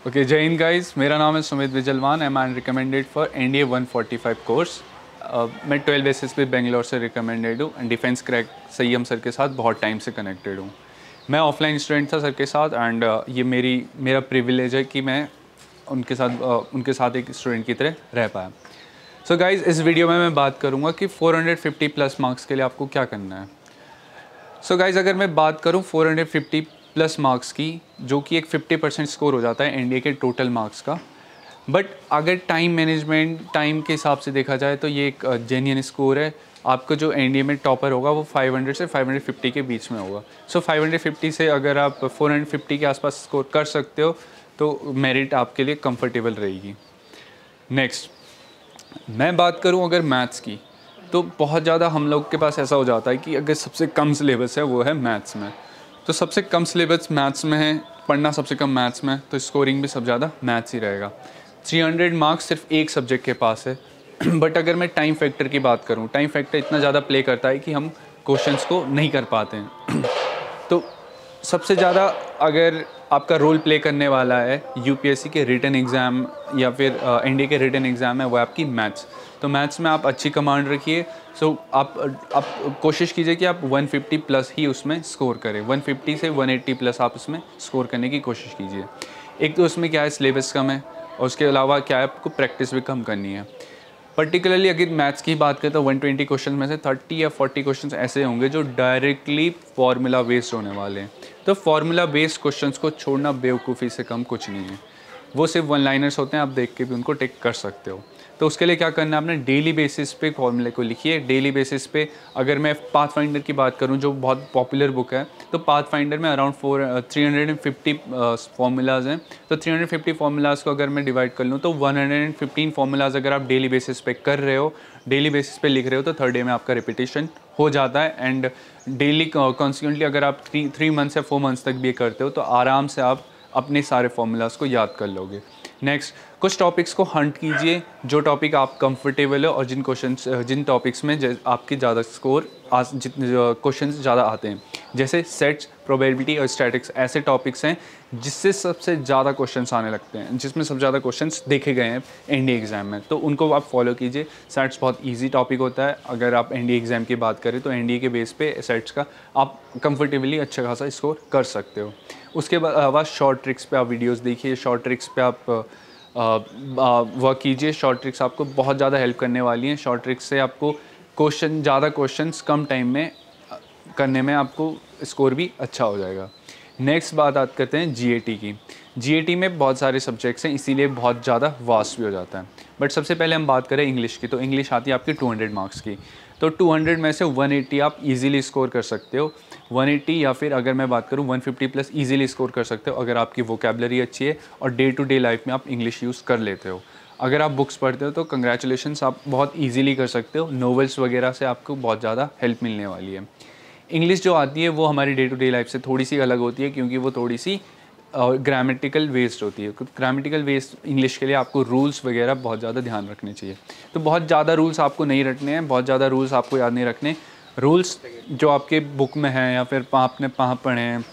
Okay, जय Hind guys. मेरा नाम है Sumit Vijalwan. Am I recommended for NDA 145 course. मैं 12 बेसिस पे बेंगलोर से रिकमेंडेड हूँ and defence crack Sayyam sir के साथ बहुत टाइम से कनेक्टेड हूँ। मैं ऑफलाइन स्टूडेंट था सर के साथ एंड ये मेरा प्रिविलेज है कि मैं उनके साथ एक स्टूडेंट की तरह रह पाया। सो गाइस, इस वीडियो में मैं बात करूँगा कि 450 प्लस मार्क्स के लिए आपको क्या करना है। सो गाइज, अगर मैं बात करूं 450 प्लस मार्क्स की, जो कि एक 50% स्कोर हो जाता है एनडीए के टोटल मार्क्स का, बट अगर टाइम मैनेजमेंट टाइम के हिसाब से देखा जाए तो ये एक जेन्युइन स्कोर है। आपका जो एनडीए में टॉपर होगा वो 500 से 550 के बीच में होगा। सो 550 से अगर आप 450 के आसपास स्कोर कर सकते हो तो मेरिट आपके लिए कंफर्टेबल रहेगी। नेक्स्ट मैं बात करूं अगर मैथ्स की, तो बहुत ज़्यादा हम लोग के पास ऐसा हो जाता है कि अगर सबसे कम सिलेबस है वो है मैथ्स में, तो सबसे कम सिलेबस मैथ्स में है, पढ़ना सबसे कम मैथ्स में, तो स्कोरिंग भी सब ज़्यादा मैथ्स ही रहेगा। 300 मार्क्स सिर्फ एक सब्जेक्ट के पास है। बट अगर मैं टाइम फैक्टर की बात करूँ, टाइम फैक्टर इतना ज़्यादा प्ले करता है कि हम क्वेश्चंस को नहीं कर पाते हैं। तो सबसे ज़्यादा अगर आपका रोल प्ले करने वाला है यूपीएससी के रिटन एग्ज़ाम या फिर एनडीए के रिटन एग्ज़ाम है, वो आपकी मैथ्स। तो मैथ्स में आप अच्छी कमांड रखिए। सो आप कोशिश कीजिए कि आप 150 प्लस ही उसमें स्कोर करें। 150 से 180 प्लस आप उसमें स्कोर करने की कोशिश कीजिए। एक तो उसमें क्या है, सिलेबस कम है, और उसके अलावा क्या है, आपको प्रैक्टिस भी कम करनी है। पर्टिकुलरली अगर मैथ्स की बात करें तो 120 क्वेश्चन में से 30 या 40 क्वेश्चन ऐसे होंगे जो डायरेक्टली फार्मूला बेस्ड होने वाले हैं। तो फार्मूला बेस्ड क्वेश्चंस को छोड़ना बेवकूफ़ी से कम कुछ नहीं है। वो सिर्फ वन लाइनर्स होते हैं, आप देख के भी उनको टिक कर सकते हो। तो उसके लिए क्या करना है, आपने डेली बेसिस पे फॉर्मूले को लिखिए। डेली बेसिस पे अगर मैं पाथ फाइंडर की बात करूं, जो बहुत पॉपुलर बुक है, तो पाथ फाइंडर में अराउंड 350 फार्मूलाज हैं। तो 350 फार्मूलाज को अगर मैं डिवाइड कर लूँ तो 115 फार्मूलाज अगर आप डेली बेसिस पे कर रहे हो, डेली बेसिस पे लिख रहे हो, तो थर्ड डे में आपका रिपीटेशन हो जाता है। एंड डेली कॉन्सिक्वेंटली अगर आप 3 मंथ्स या 4 मंथ्स तक भी करते हो तो आराम से आप अपने सारे फार्मूलाज को याद कर लोगे। नेक्स्ट, कुछ टॉपिक्स को हंट कीजिए, जो टॉपिक आप कंफर्टेबल हो और जिन टॉपिक्स में आपके ज़्यादा स्कोर जितने क्वेश्चंस ज़्यादा आते हैं, जैसे सेट्स, प्रोबेबिलिटी और स्टैटिक्स ऐसे टॉपिक्स हैं जिससे सबसे ज़्यादा क्वेश्चंस आने लगते हैं, जिसमें सबसे ज़्यादा क्वेश्चंस देखे गए हैं एनडीए एग्ज़ाम में, तो उनको आप फॉलो कीजिए। सेट्स बहुत ईजी टॉपिक होता है। अगर आप एनडीए एग्ज़ाम की बात करें तो एनडीए के बेस पे सेट्स का आप कंफर्टेबली अच्छा खासा स्कोर कर सकते हो। उसके अलावा शॉर्ट ट्रिक्स पे आप वीडियोस देखिए, शॉर्ट ट्रिक्स पे आप वर्क कीजिए। शॉर्ट ट्रिक्स आपको बहुत ज़्यादा हेल्प करने वाली हैं। शॉर्ट ट्रिक्स से आपको ज़्यादा क्वेश्चंस कम टाइम में करने में आपको स्कोर भी अच्छा हो जाएगा। नेक्स्ट बात करते हैं जीएटी की। जीएटी में बहुत सारे सब्जेक्ट्स हैं, इसीलिए बहुत ज़्यादा वास्ट भी हो जाता है। बट सबसे पहले हम बात करें इंग्लिश की, तो इंग्लिश आती है आपकी 200 मार्क्स की। तो 200 में से 180 आप इजीली स्कोर कर सकते हो। 180 या फिर अगर मैं बात करूं 150 प्लस इजीली स्कोर कर सकते हो अगर आपकी वोकेबलरी अच्छी है और डे टू डे लाइफ में आप इंग्लिश यूज़ कर लेते हो। अगर आप बुक्स पढ़ते हो तो कंग्रेचुलेशंस, आप बहुत इजीली कर सकते हो। नॉवेल्स वगैरह से आपको बहुत ज़्यादा हेल्प मिलने वाली है। इंग्लिश जो आती है वो हमारी डे टू डे लाइफ से थोड़ी सी अलग होती है, क्योंकि वो थोड़ी सी ग्रामेटिकल बेस्ड होती है। ग्रामेटिकल बेस्ड इंग्लिश के लिए आपको रूल्स वगैरह बहुत ज़्यादा ध्यान रखने चाहिए। तो बहुत ज़्यादा रूल्स आपको नहीं रखने हैं, बहुत ज़्यादा रूल्स आपको याद नहीं रखने। रूल्स जो आपके बुक में हैं या फिर आपने पढ़े हैं,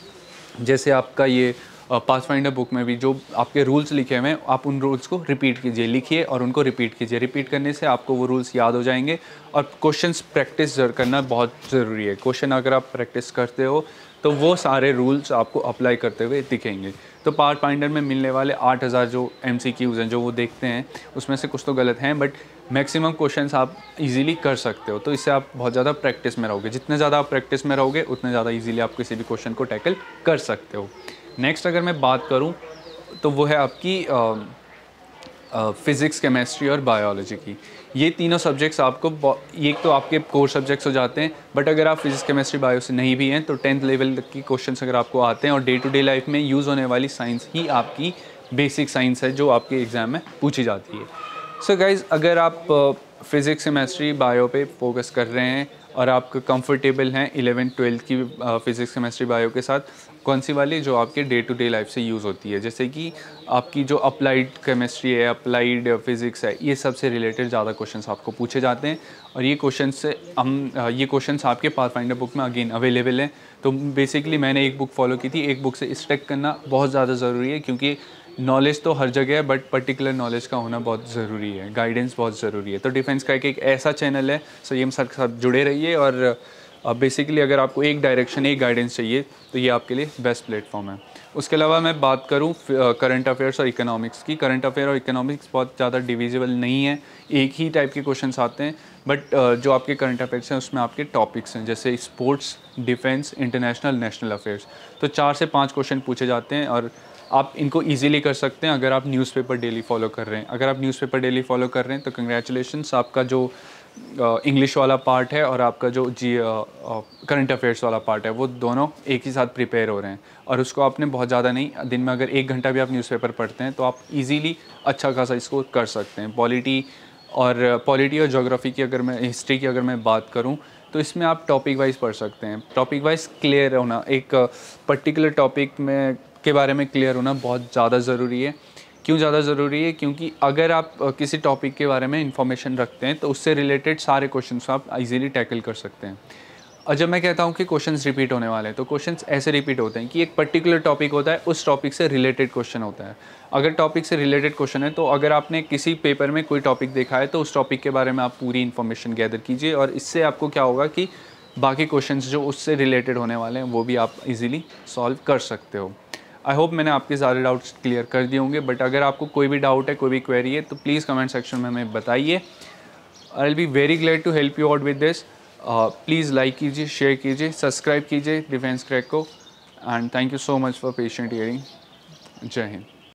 जैसे आपका ये पाथफाइंडर बुक में भी जो आपके रूल्स लिखे हुए हैं, आप उन रूल्स को रिपीट कीजिए, लिखिए और उनको रिपीट कीजिए। रिपीट करने से आपको वो रूल्स याद हो जाएंगे। और क्वेश्चंस प्रैक्टिस करना बहुत ज़रूरी है। क्वेश्चन अगर आप प्रैक्टिस करते हो तो वो सारे रूल्स आपको अप्लाई करते हुए दिखेंगे। तो पाथ फाइंडर में मिलने वाले 8000 जो MCQs हैं जो वो देखते हैं, उसमें से कुछ तो गलत हैं, बट मैक्सिमम क्वेश्चंस आप इजीली कर सकते हो। तो इससे आप बहुत ज़्यादा प्रैक्टिस में रहोगे। जितने ज़्यादा आप प्रैक्टिस में रहोगे उतने ज़्यादा इजीली आप किसी भी क्वेश्चन को टैकल कर सकते हो। नेक्स्ट अगर मैं बात करूं तो वो है आपकी फ़िज़िक्स, केमिस्ट्री और बायोलॉजी की। ये तीनों सब्जेक्ट्स आपको ये तो आपके कोर सब्जेक्ट्स हो जाते हैं, बट अगर आप फिज़िक्स, केमिस्ट्री, बायो से नहीं भी हैं तो 10th लेवल की क्वेश्चंस अगर आपको आते हैं और डे टू डे लाइफ में यूज़ होने वाली साइंस ही आपकी बेसिक साइंस है जो आपके एग्ज़ाम में पूछी जाती है। सो गाइज़, अगर आप फ़िज़िक्स, केमिस्ट्री, बायो पे फोकस कर रहे हैं और आप कंफर्टेबल हैं 11th-12th की फ़िज़िक्स, केमिस्ट्री, बायो के साथ, कौन सी वाली जो आपके डे टू डे लाइफ से यूज़ होती है, जैसे कि आपकी जो अप्लाइड केमिस्ट्री है, अप्लाइड फ़िज़िक्स है, ये सब से रिलेटेड ज़्यादा क्वेश्चंस आपको पूछे जाते हैं। और ये क्वेश्चंस आपके पाथफाइंडर बुक में अगेन अवेलेबल हैं। तो बेसिकली मैंने एक बुक फॉलो की थी। एक बुक से स्टिक करना बहुत ज़्यादा ज़रूरी है, क्योंकि नॉलेज तो हर जगह है, बट पर्टिकुलर नॉलेज का होना बहुत ज़रूरी है, गाइडेंस बहुत ज़रूरी है। तो डिफेंस का एक ऐसा चैनल है, संयम सर के साथ जुड़े रहिए। और बेसिकली अगर आपको एक डायरेक्शन, एक गाइडेंस चाहिए तो ये आपके लिए बेस्ट प्लेटफॉर्म है। उसके अलावा मैं बात करूँ करंट अफेयर्स और इकोनॉमिक्स की, करंट अफेयर और इकोनॉमिक्स बहुत ज़्यादा डिविजिबल नहीं है, एक ही टाइप के क्वेश्चंस आते हैं। बट जो आपके करंट अफेयर्स हैं उसमें आपके टॉपिक्स हैं, जैसे sports, defence, international, national affairs. तो 4 से 5 क्वेश्चन पूछे जाते हैं और आप इनको इजीली कर सकते हैं अगर आप न्यूज़पेपर डेली फॉलो कर रहे हैं। अगर आप न्यूज़पेपर डेली फॉलो कर रहे हैं तो कंग्रेचुलेशंस, आपका जो इंग्लिश वाला पार्ट है और आपका जो करंट अफेयर्स वाला पार्ट है वो दोनों एक ही साथ प्रिपेयर हो रहे हैं। और उसको आपने बहुत ज़्यादा नहीं, दिन में अगर 1 घंटा भी आप न्यूज़पेपर पढ़ते हैं तो आप इजीली अच्छा खासा इसको कर सकते हैं। पॉलिटी और ज्योग्राफी की, अगर मैं हिस्ट्री की अगर मैं बात करूं तो इसमें आप टॉपिक वाइज पढ़ सकते हैं। टॉपिक वाइज क्लियर होना, एक पर्टिकुलर टॉपिक में के बारे में क्लियर होना बहुत ज़्यादा ज़रूरी है। क्यों ज़्यादा ज़रूरी है? क्योंकि अगर आप किसी टॉपिक के बारे में इंफॉर्मेशन रखते हैं तो उससे रिलेटेड सारे क्वेश्चंस आप इजीली टैकल कर सकते हैं। और जब मैं कहता हूँ कि क्वेश्चंस रिपीट होने वाले हैं तो क्वेश्चंस ऐसे रिपीट होते हैं कि एक पर्टिकुलर टॉपिक होता है, उस टॉपिक से रिलेटेड क्वेश्चन होता है। अगर टॉपिक से रिलेटेड क्वेश्चन है तो अगर आपने किसी पेपर में कोई टॉपिक देखा है तो उस टॉपिक के बारे में आप पूरी इन्फॉर्मेशन गैदर कीजिए, और इससे आपको क्या होगा कि बाकी क्वेश्चंस जो उससे रिलेटेड होने वाले हैं वो भी आप इजीली सॉल्व कर सकते हो। आई होप मैंने आपके सारे डाउट्स क्लियर कर दिए होंगे, बट अगर आपको कोई भी डाउट है, कोई भी क्वेरी है तो प्लीज़ कमेंट सेक्शन में हमें बताइए। I will be very glad to help you out with this. Please like कीजिए, शेयर कीजिए, सब्सक्राइब कीजिए डिफेंस क्रैक को। And thank you so much for patient hearing. जय हिंद।